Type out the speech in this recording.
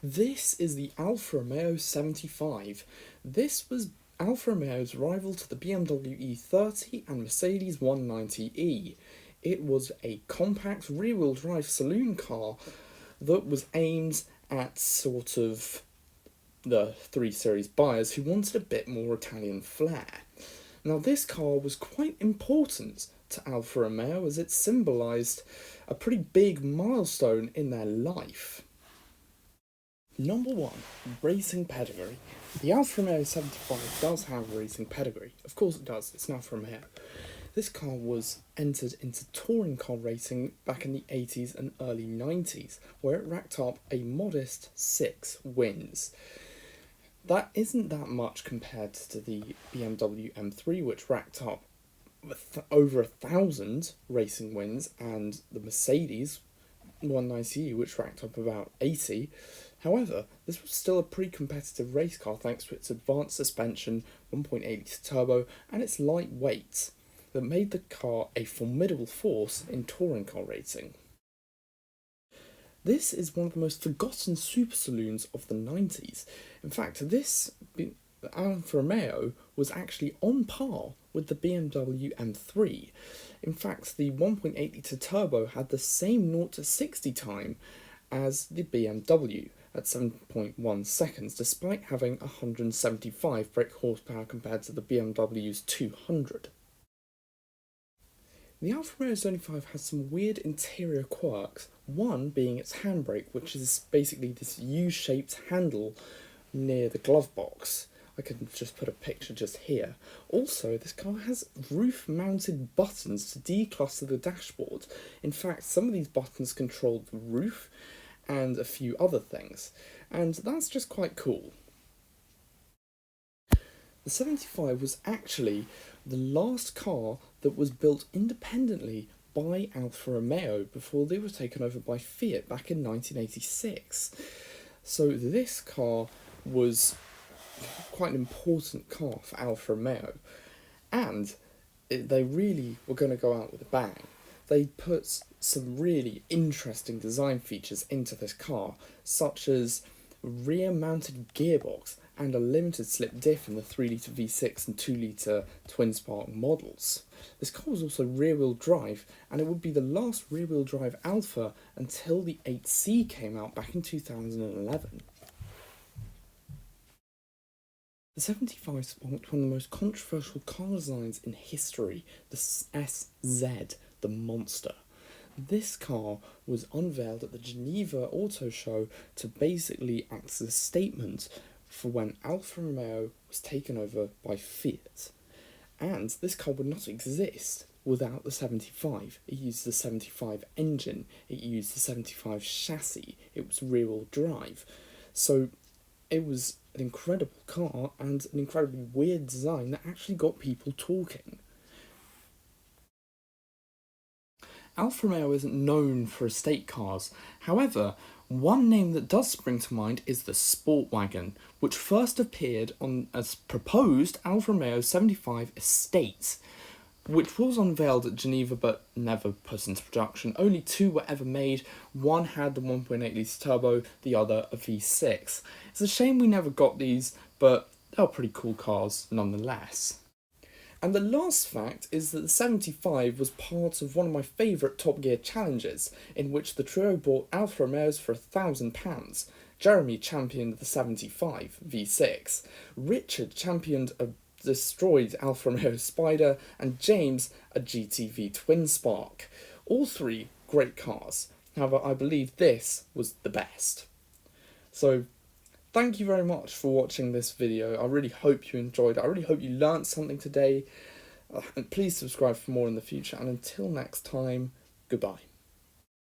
This is the Alfa Romeo 75. This was Alfa Romeo's rival to the BMW E30 and Mercedes 190e. It was a compact rear-wheel drive saloon car that was aimed at sort of the 3 Series buyers who wanted a bit more Italian flair. Now, this car was quite important to Alfa Romeo as it symbolised a pretty big milestone in their life. Number 1, racing pedigree. The Alfa Romeo 75 does have racing pedigree. Of course it does, it's an Alfa Romeo. This car was entered into touring car racing back in the 80s and early 90s, where it racked up a modest 6 wins. That isn't that much compared to the BMW M3, which racked up over 1,000 racing wins, and the Mercedes 190e, which racked up about 80. However, this was still a pretty competitive race car thanks to its advanced suspension, 1.8 turbo, and its light weight that made the car a formidable force in touring car racing. This is one of the most forgotten super saloons of the 90s. In fact, the Alfa Romeo was actually on par with the BMW M3. In fact, the 1.8 litre turbo had the same 0 to 60 time as the BMW at 7.1 seconds, despite having 175 brake horsepower compared to the BMW's 200. The Alfa Romeo 75 has some weird interior quirks, one being its handbrake, which is basically this U-shaped handle near the glove box. I can just put a picture just here. Also, this car has roof-mounted buttons to decluster the dashboard. In fact, some of these buttons control the roof and a few other things, and that's just quite cool. The 75 was actually the last car that was built independently by Alfa Romeo before they were taken over by Fiat back in 1986. So this car was quite an important car for Alfa Romeo, and they really were going to go out with a bang. They put some really interesting design features into this car, such as rear-mounted gearbox and a limited slip diff in the 3-litre V6 and 2-litre twin-spark models. This car was also rear-wheel drive, and it would be the last rear-wheel drive Alfa until the 8C came out back in 2011. The 75 spawned one of the most controversial car designs in history, the SZ, the Monster. This car was unveiled at the Geneva Auto Show to basically act as a statement for when Alfa Romeo was taken over by Fiat. And this car would not exist without the 75. It used the 75 engine, it used the 75 chassis, it was rear-wheel drive. So it was an incredible car and an incredibly weird design that actually got people talking. Alfa Romeo isn't known for estate cars. However, one name that does spring to mind is the Sport Wagon, which first appeared on as proposed Alfa Romeo 75 Estate, which was unveiled at Geneva but never put into production. Only 2 were ever made. One had the 1.8 litre turbo, the other a V6. It's a shame we never got these, but they were pretty cool cars nonetheless. And the last fact is that the 75 was part of one of my favourite Top Gear challenges, in which the trio bought Alfa Romeos for £1,000. Jeremy championed the 75 V6, Richard championed a destroyed Alfa Romeo Spider, and James a GTV Twin Spark. All 3 great cars. However, I believe this was the best. So, thank you very much for watching this video. I really hope you enjoyed it. I really hope you learnt something today. And please subscribe for more in the future. And until next time, goodbye.